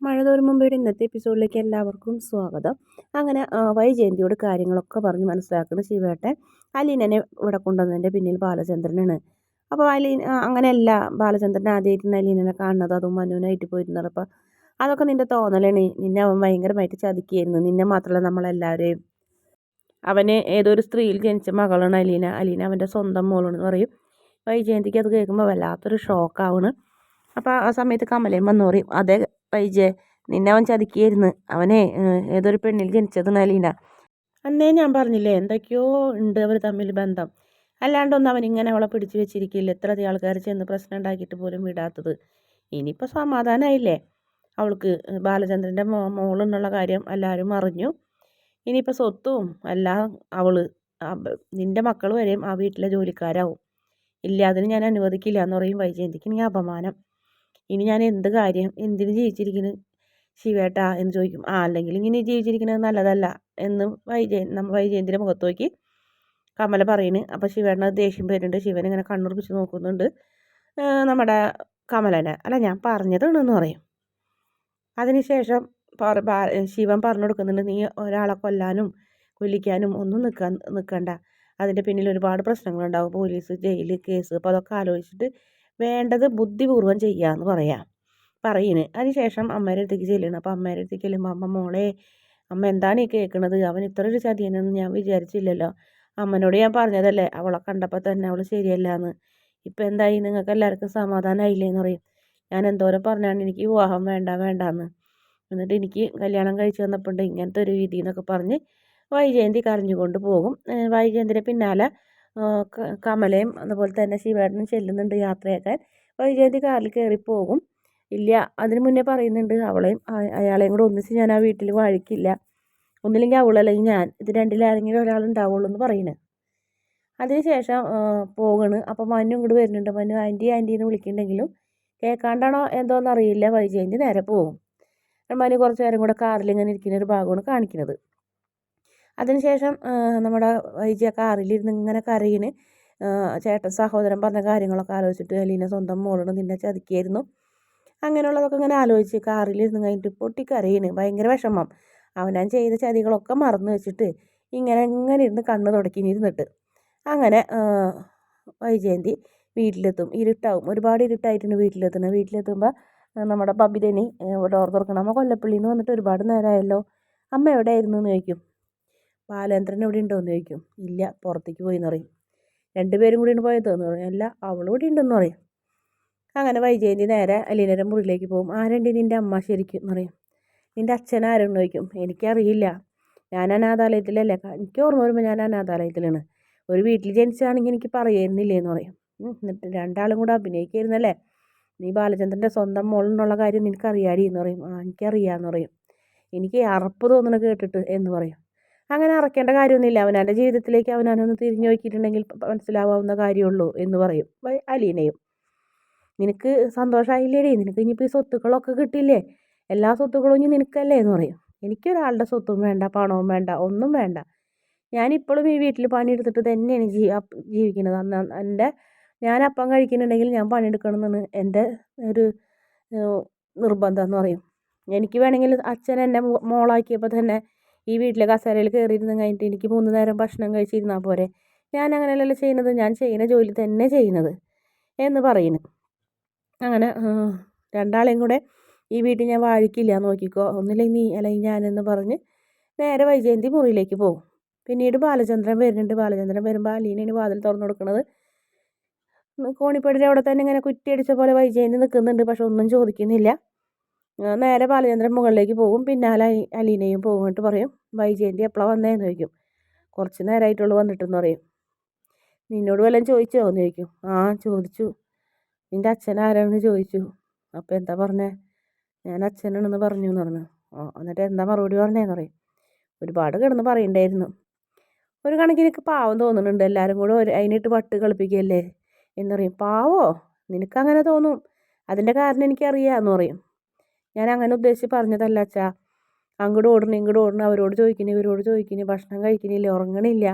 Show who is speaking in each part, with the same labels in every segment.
Speaker 1: മഴ തോരും മുമ്പയുടെ ഇന്നത്തെ എപ്പിസോഡിലേക്ക് എല്ലാവർക്കും സ്വാഗതം. അങ്ങനെ വൈജയന്തിയോട് കാര്യങ്ങളൊക്കെ പറഞ്ഞ് മനസ്സിലാക്കുന്ന ശിവേട്ടൻ അലീനനെ ഇവിടെ കൊണ്ടുവന്നതിൻ്റെ പിന്നിൽ ബാലചന്ദ്രനാണ്. അപ്പോൾ അങ്ങനെയല്ല, ബാലചന്ദ്രൻ ആദ്യമായിട്ടാണ് അലീനനെ കാണുന്നത്, അതും മനുവിനായിട്ട് പോയിരുന്നത്. അപ്പോൾ അതൊക്കെ നിൻ്റെ തോന്നലാണ്, നിന്നെ അവൻ ഭയങ്കരമായിട്ട് ചതിക്കുകയായിരുന്നു, നിന്നെ മാത്രമല്ല നമ്മളെല്ലാവരെയും. അവന് ഏതൊരു സ്ത്രീയിൽ ജനിച്ച മകളാണ് അലീന, അലീന അവൻ്റെ സ്വന്തം മോളെന്ന് പറയും. വൈജയന്തിക്ക് അത് കേൾക്കുമ്പോൾ വല്ലാത്തൊരു ഷോക്കാണ്. അപ്പോൾ ആ സമയത്ത് കമലയും വന്നു പറയും, അതെ വൈജയ്, നിന്നെ അവൻ ചതിക്കുകയായിരുന്നു, അവനെ ഏതൊരു പെണ്ണിൽ ജനിച്ചതെന്ന് അലീന. അന്നേ ഞാൻ പറഞ്ഞില്ലേ, എന്തൊക്കെയോ ഉണ്ട് അവർ തമ്മിൽ ബന്ധം, അല്ലാണ്ടൊന്നും അവൻ ഇങ്ങനെ അവളെ പിടിച്ചു വെച്ചിരിക്കില്ല, എത്ര ആൾക്കാർ ചെന്ന് പ്രശ്നം ഉണ്ടാക്കിയിട്ട് പോലും വിടാത്തത്. ഇനിയിപ്പോൾ സമാധാനമായില്ലേ, അവൾക്ക് ബാലചന്ദ്രൻ്റെ മോളെന്നുള്ള കാര്യം എല്ലാവരും അറിഞ്ഞു. ഇനിയിപ്പോൾ സ്വത്തും എല്ലാം നിൻ്റെ മക്കൾ വരെയും ആ വീട്ടിലെ ജോലിക്കാരാവും. ഇല്ല, അതിന് ഞാൻ അനുവദിക്കില്ല എന്ന് പറയും വൈജയന്തിക്ക്. ഇനി അപമാനം, ഇനി ഞാൻ എന്ത് കാര്യം, എന്തിന് ജീവിച്ചിരിക്കുന്നു ശിവേട്ടാ എന്ന് ചോദിക്കും. അല്ലെങ്കിൽ ഇങ്ങനെ ജീവിച്ചിരിക്കുന്നത് നല്ലതല്ല എന്ന് വൈജയന്തിൻ്റെ മുഖത്ത് നോക്കി കമല പറയുന്നു. അപ്പോൾ ശിവേട്ടന് ദേഷ്യം വരുന്നുണ്ട്. ശിവൻ ഇങ്ങനെ കണ്ണുറപ്പിച്ച് നോക്കുന്നുണ്ട് നമ്മുടെ കമലനെ. അല്ല, ഞാൻ പറഞ്ഞതാണെന്ന് പറയും. അതിനുശേഷം ശിവൻ പറഞ്ഞു കൊടുക്കുന്നുണ്ട്, നീ ഒരാളെ കൊല്ലിക്കാനും ഒന്നും നിൽക്കണ്ട, അതിൻ്റെ പിന്നിൽ ഒരുപാട് പ്രശ്നങ്ങളുണ്ടാവും, പോലീസ്, ജയിൽ, കേസ്. അപ്പോൾ അതൊക്കെ ആലോചിച്ചിട്ട് വേണ്ടത് ബുദ്ധിപൂർവ്വം ചെയ്യാമെന്ന് പറയുന്നത്. അതിനുശേഷം അമ്മേരെ അടുത്തേക്ക് ചെല്ലണം. അപ്പോൾ അമ്മേരെ അടുത്തേക്ക് ചെല്ലുമ്പോൾ, അമ്മ മോളെ, അമ്മ എന്താണ് ഈ കേൾക്കണത്, അവൻ ഇത്ര ഒരു ചതിയനെന്ന് ഞാൻ വിചാരിച്ചില്ലല്ലോ, അമ്മനോട് ഞാൻ പറഞ്ഞതല്ലേ അവളെ കണ്ടപ്പോൾ തന്നെ അവൾ ശരിയല്ല എന്ന്, ഇപ്പം എന്തായി, നിങ്ങൾക്ക് എല്ലാവർക്കും സമാധാനമായില്ലേ എന്ന് പറയും. ഞാൻ എന്തോരം പറഞ്ഞാണ് എനിക്ക് വിവാഹം വേണ്ടാന്ന്, എന്നിട്ട് എനിക്ക് കല്യാണം കഴിച്ച് വന്നപ്പോൾ ഇങ്ങനത്തെ ഒരു വിധി എന്നൊക്കെ പറഞ്ഞ് വൈജയന്തി കരഞ്ഞുകൊണ്ട് പോകും. വൈജയന്തിൻ്റെ പിന്നാലെ കമലയും അതുപോലെ തന്നെ ശിവേട്ടനും ചെല്ലുന്നുണ്ട് യാത്രയാക്കാൻ. വൈജയന്തി കാറിൽ കയറി പോകും. ഇല്ല, അതിന് മുന്നേ പറയുന്നുണ്ട്, അയാളെയും കൂടെ ഒന്നിച്ച് ഞാൻ ആ വീട്ടിൽ വാഴിക്കില്ല, ഒന്നില്ലെങ്കിൽ അവളല്ലെങ്കിൽ ഞാൻ, ഇത് രണ്ടിലാരെങ്കിലും ഒരാളുണ്ടാവുള്ളൂ എന്ന് പറയുന്നത്. അതിനുശേഷം പോകണ്. അപ്പോൾ മനു ഇങ്ങോട്ട് വരുന്നുണ്ട്. മനു ആൻറ്റി എന്ന് വിളിക്കുന്നുണ്ടെങ്കിലും കേൾക്കാണ്ടാണോ എന്തോന്നറിയില്ല, വൈജയന്തി നേരെ പോകും. മനു കുറച്ച് നേരം കൂടെ കാറിൽ ഇങ്ങനെ ഇരിക്കുന്ന ഒരു ഭാഗമാണ് കാണിക്കുന്നത്. അതിനുശേഷം നമ്മുടെ വൈജയ കാറിലിരുന്ന് ഇങ്ങനെ കരയിന്. ചേട്ടൻ സഹോദരൻ പറഞ്ഞ കാര്യങ്ങളൊക്കെ ആലോചിച്ചിട്ട്, അലീന സ്വന്തം മോളോട് നിന്നെ ചതിക്കായിരുന്നു, അങ്ങനെയുള്ളതൊക്കെ ഇങ്ങനെ ആലോചിച്ച് കാറിലിരുന്ന് കഴിഞ്ഞിട്ട് പൊട്ടിക്കരയിന്. ഭയങ്കര വിഷമം, അവനാൻ ചെയ്ത ചതികളൊക്കെ മറന്നു വെച്ചിട്ട് ഇങ്ങനെ ഇരുന്ന് കണ്ണ് തുടക്കിനിരുന്നിട്ട്. അങ്ങനെ വൈജയന്തി വീട്ടിലെത്തും. ഇരുട്ടാവും, ഒരുപാട് ഇരുട്ടായിട്ടാണ് വീട്ടിലെത്തുമ്പോൾ നമ്മുടെ ബബിതേനി ഡോർ തുറക്കണം. അമ്മ കൊല്ലപ്പള്ളിയിൽ നിന്ന് വന്നിട്ട് ഒരുപാട് നേരമായല്ലോ, അമ്മ എവിടെയായിരുന്നു എന്ന് ചോദിക്കും. ബാലേന്ദ്രൻ എവിടെ ഉണ്ടോയെന്ന് ചോദിക്കും. ഇല്ല, പുറത്തേക്ക് പോയിന്ന് പറയും. രണ്ടുപേരും കൂടിയാണ് പോയതെന്ന് പറയും. അല്ല, അവളും കൂടി ഉണ്ടെന്ന് പറയും. അങ്ങനെ വൈജയന്തി നേരെ അലീനയുടെ മുറിയിലേക്ക് പോകും. ആരുണ്ട് നിൻ്റെ അമ്മ ശരിക്കും എന്ന് പറയും. നിൻ്റെ അച്ഛൻ ആരെന്ന് ചോദിക്കും. എനിക്കറിയില്ല, ഞാൻ അനാഥാലയത്തിലല്ലേ, എനിക്ക് ഓർമ്മ വരുമ്പോൾ ഞാൻ അനാഥാലയത്തിലാണ്, ഒരു വീട്ടിൽ ജനിച്ചാണെങ്കിൽ എനിക്ക് പറയായിരുന്നില്ലേ എന്ന് പറയും. എന്നിട്ട് രണ്ടാളും കൂടെ അഭിനയിക്കായിരുന്നല്ലേ, നീ ബാലചന്ദ്രൻ്റെ സ്വന്തം മോളെന്നുള്ള കാര്യം നിനക്കറിയാടി എന്ന് പറയും. എനിക്കറിയാമെന്ന് പറയും. എനിക്ക് അറപ്പ് തോന്നണ കേട്ടിട്ട് എന്ന് പറയും. അങ്ങനെ അറക്കേണ്ട കാര്യമൊന്നുമില്ല, അവനവൻ്റെ ജീവിതത്തിലേക്ക് അവനൊന്ന് തിരിഞ്ഞു നോക്കിയിട്ടുണ്ടെങ്കിൽ മനസ്സിലാവാവുന്ന കാര്യമുള്ളൂ എന്ന് പറയും അലീനയും. നിനക്ക് സന്തോഷമായില്ലേടി, നിനക്ക് ഇനിയിപ്പോൾ ഈ സ്വത്തുക്കളൊക്കെ കിട്ടില്ലേ, എല്ലാ സ്വത്തുക്കളും ഇനി നിനക്കല്ലേ എന്ന് പറയും. എനിക്കൊരാളുടെ സ്വത്തും വേണ്ട, പണവും വേണ്ട, ഒന്നും വേണ്ട, ഞാനിപ്പോഴും ഈ വീട്ടിൽ പണിയെടുത്തിട്ട് തന്നെയാണ് ജീവിക്കുന്നത്. ഞാൻ അപ്പം കഴിക്കുന്നുണ്ടെങ്കിൽ ഞാൻ പണിയെടുക്കണമെന്നാണ് എൻ്റെ ഒരു നിർബന്ധം എന്ന് പറയും. എനിക്ക് വേണമെങ്കിൽ അച്ഛൻ എന്നെ മോളാക്കിയപ്പോൾ തന്നെ ഈ വീട്ടിലെ കസേരയിൽ കയറിയിരുന്ന് കഴിഞ്ഞിട്ട് എനിക്ക് 3 നേരം ഭക്ഷണം കഴിച്ചിരുന്നാൽ പോരെ, ഞാൻ അങ്ങനെയല്ലല്ലോ ചെയ്യുന്നത്, ഞാൻ ചെയ്യുന്ന ജോലി തന്നെ ചെയ്യുന്നത് എന്ന് പറയുന്നു. അങ്ങനെ രണ്ടാളെയും കൂടെ ഈ വീട്ടിൽ ഞാൻ വാഴിക്കില്ല, നോക്കിക്കോ, ഒന്നില്ലെങ്കിൽ നീ അല്ലെങ്കിൽ ഞാനെന്ന് പറഞ്ഞ് നേരെ വൈജയന്തി മുറിയിലേക്ക് പോകും. പിന്നീട് ബാലചന്ദ്രൻ വരുന്നുണ്ട്. ബാലചന്ദ്രൻ വരുമ്പോൾ അലീനയാണ് വാതിൽ തുറന്നു കൊടുക്കുന്നത്. കോണിപ്പടിയുടെ അവിടെ തന്നെ ഇങ്ങനെ കുറ്റിയടിച്ച പോലെ വൈജയന്തി നിൽക്കുന്നുണ്ട്, പക്ഷെ ഒന്നും ചോദിക്കുന്നില്ല. നേരെ ബാലചന്ദ്രൻ മുകളിലേക്ക് പോകും. പിന്നാലെ അലീനയും പോയിട്ട് പറയും, വൈജയന്തി എപ്പോഴാണ് വന്നതെന്ന് ചോദിക്കും. കുറച്ച് നേരമായിട്ടുള്ളൂ വന്നിട്ടെന്ന് പറയും. നിന്നോട് വല്ലതും ചോദിച്ചോ എന്ന് ചോദിക്കും. ചോദിച്ചു, നിൻ്റെ അച്ഛൻ ആരാണെന്ന് ചോദിച്ചു. അപ്പോൾ എന്താ പറഞ്ഞേ? ഞാൻ അച്ഛനാണെന്ന് പറഞ്ഞു എന്ന് പറഞ്ഞു. എന്നിട്ട് എന്താ മറുപടി പറഞ്ഞേന്ന് പറയും. ഒരുപാട് കിടന്ന് പറയണ്ടായിരുന്നു. ഒരു കണക്കിന് എനിക്ക് പാവം തോന്നുന്നുണ്ട്, എല്ലാവരും കൂടെ അതിനിട്ട് വട്ട് കളിപ്പിക്കുകയല്ലേ എന്ന് പറയും. പാവോ, നിനക്കങ്ങനെ തോന്നും, അതിൻ്റെ കാരണം എനിക്കറിയാമെന്ന് പറയും. ഞാൻ അങ്ങനെ ഉദ്ദേശിച്ച് പറഞ്ഞതല്ല അച്ഛാ, അങ്ങോട്ട് ഓടണം അവരോട് ചോദിക്കുന്നു ഇവരോട് ചോദിക്കുന്നു, ഭക്ഷണം കഴിക്കുന്നില്ല, ഉറങ്ങണില്ല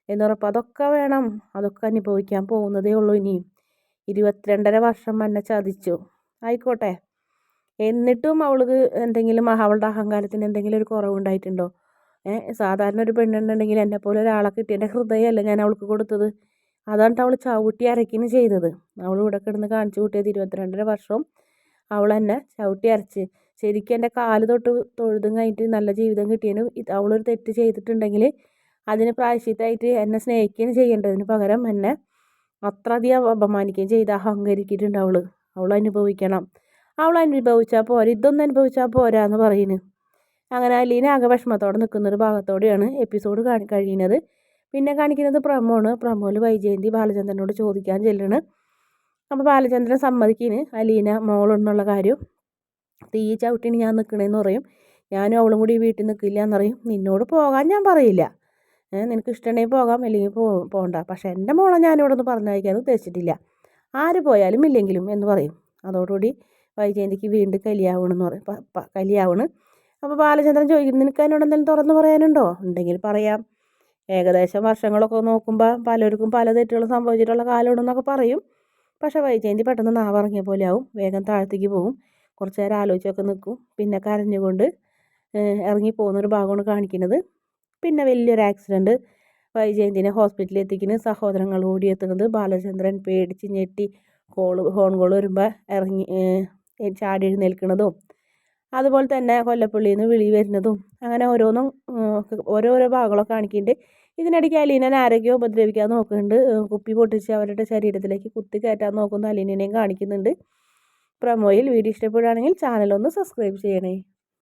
Speaker 1: എന്നുറപ്പ്, അതൊക്കെ വേണം, അതൊക്കെ അനുഭവിക്കാൻ പോകുന്നതേ ഉള്ളൂ. ഇനിയും 22.5 വർഷം എന്നെ ചതിച്ചു, ആയിക്കോട്ടെ, എന്നിട്ടും അവൾക്ക് എന്തെങ്കിലും അവളുടെ അഹങ്കാരത്തിന് എന്തെങ്കിലും ഒരു കുറവുണ്ടായിട്ടുണ്ടോ? സാധാരണ ഒരു പെണ്ണുണ്ടെങ്കിൽ എന്നെപ്പോലെ ഒരാളെ കിട്ടി എൻ്റെ ഹൃദയമല്ല ഞാൻ അവൾക്ക് കൊടുത്തത്. അതാണ് അവൾ ചവിട്ടി അരയ്ക്കുന്നു ചെയ്തത്. അവൾ ഇവിടെ കിടന്ന് കാണിച്ചു കൂട്ടിയത് 22.5 വർഷം അവൾ എന്നെ ചവിട്ടി അരച്ച് ശരിക്കും എൻ്റെ കാല് തൊട്ട് തൊഴുതും കഴിഞ്ഞിട്ട് നല്ല ജീവിതം കിട്ടിയതിന് അവളൊരു തെറ്റ് ചെയ്തിട്ടുണ്ടെങ്കിൽ അതിന് പ്രായശ്ചിത്തമായിട്ട് എന്നെ സ്നേഹിക്കുകയും ചെയ്യേണ്ടതിന് പകരം എന്നെ അത്രയധികം അപമാനിക്കുകയും ചെയ്ത് അഹങ്കരിക്കിയിട്ടുണ്ട് അവൾ അനുഭവിക്കണം. അവൾ അനുഭവിച്ചാൽ പോരാ, ഇതൊന്നും അനുഭവിച്ചാൽ പോരാ എന്ന് പറയുന്നു. അങ്ങനെ അലീന ആകെ വിഷമത്തോടെ നിൽക്കുന്നൊരു ഭാഗത്തോടെയാണ് എപ്പിസോഡ് കഴിയുന്നത്. പിന്നെ കാണിക്കുന്നത് പ്രമോയിൽ വൈജയന്തി ബാലചന്ദ്രനോട് ചോദിക്കാൻ ചെല്ലുന്നു. അപ്പോൾ ബാലചന്ദ്രൻ സമ്മതിക്കിന് അലീന മോളെന്നുള്ള കാര്യം. തീ ചവിട്ടിന് ഞാൻ നിൽക്കണേന്ന് പറയും. ഞാനും അവളും കൂടി ഈ വീട്ടിൽ നിൽക്കില്ല എന്നറിയും. നിന്നോട് പോകാൻ ഞാൻ പറയില്ല, നിനക്ക് ഇഷ്ടമുണ്ടെങ്കിൽ പോകാം, അല്ലെങ്കിൽ പോകണ്ട. പക്ഷേ എൻ്റെ മോളെ ഞാനിവിടെ നിന്ന് പറഞ്ഞയക്കാൻ ഉദ്ദേശിച്ചിട്ടില്ല, ആര് പോയാലും ഇല്ലെങ്കിലും എന്ന് പറയും. അതോടുകൂടി വൈജയന്തിക്ക് വീണ്ടും കലിയാവണമെന്ന് പറയും. കലിയാവണ്. അപ്പോൾ ബാലചന്ദ്രൻ ചോദിക്കുന്നു, നിനക്ക് എന്നോട് എന്തെങ്കിലും തുറന്ന് പറയാനുണ്ടോ? ഉണ്ടെങ്കിൽ പറയാം. ഏകദേശം വർഷങ്ങളൊക്കെ നോക്കുമ്പോൾ പലർക്കും പല തെറ്റുകളും സംഭവിച്ചിട്ടുള്ള കാലമുണ്ടെന്നൊക്കെ പറയും. പക്ഷേ വൈജയന്തി പെട്ടെന്ന് നാവിറങ്ങിയ പോലെ ആവും. വേഗം താഴത്തേക്ക് പോകും. കുറച്ച് നേരം ആലോചിച്ചൊക്കെ നിൽക്കും. പിന്നെ കരഞ്ഞുകൊണ്ട് ഇറങ്ങിപ്പോകുന്നൊരു ഭാഗമാണ് കാണിക്കുന്നത്. പിന്നെ വലിയൊരു ആക്സിഡൻറ്റ് വൈജയന്തിനെ ഹോസ്പിറ്റലിൽ എത്തിക്കുന്ന സഹോദരങ്ങൾ ഓടിയെത്തുന്നത്. ബാലചന്ദ്രൻ പേടിച്ച് ഞെട്ടി ഫോൺ കോൾ വരുമ്പോൾ ഇറങ്ങി ചാടി എഴുന്നേൽക്കുന്നതും, അതുപോലെ തന്നെ കൊല്ലപ്പള്ളിയിൽ നിന്ന് വിളി വരുന്നതും, അങ്ങനെ ഓരോരോ ഭാഗങ്ങളൊക്കെ കാണിക്കുന്നുണ്ട്. ഇതിനിടയ്ക്ക് അലീനനെ ആരോഗ്യം ഉപദ്രവിക്കാൻ നോക്കുന്നുണ്ട്. കുപ്പി പൊട്ടിച്ച് അവരുടെ ശരീരത്തിലേക്ക് കുത്തി കയറ്റാൻ നോക്കുന്ന അലീനനെയും കാണിക്കുന്നുണ്ട് പ്രമോയിൽ. വീഡിയോ ഇഷ്ടപ്പെടുകയാണെങ്കിൽ ചാനലൊന്ന് സബ്സ്ക്രൈബ് ചെയ്യണേ.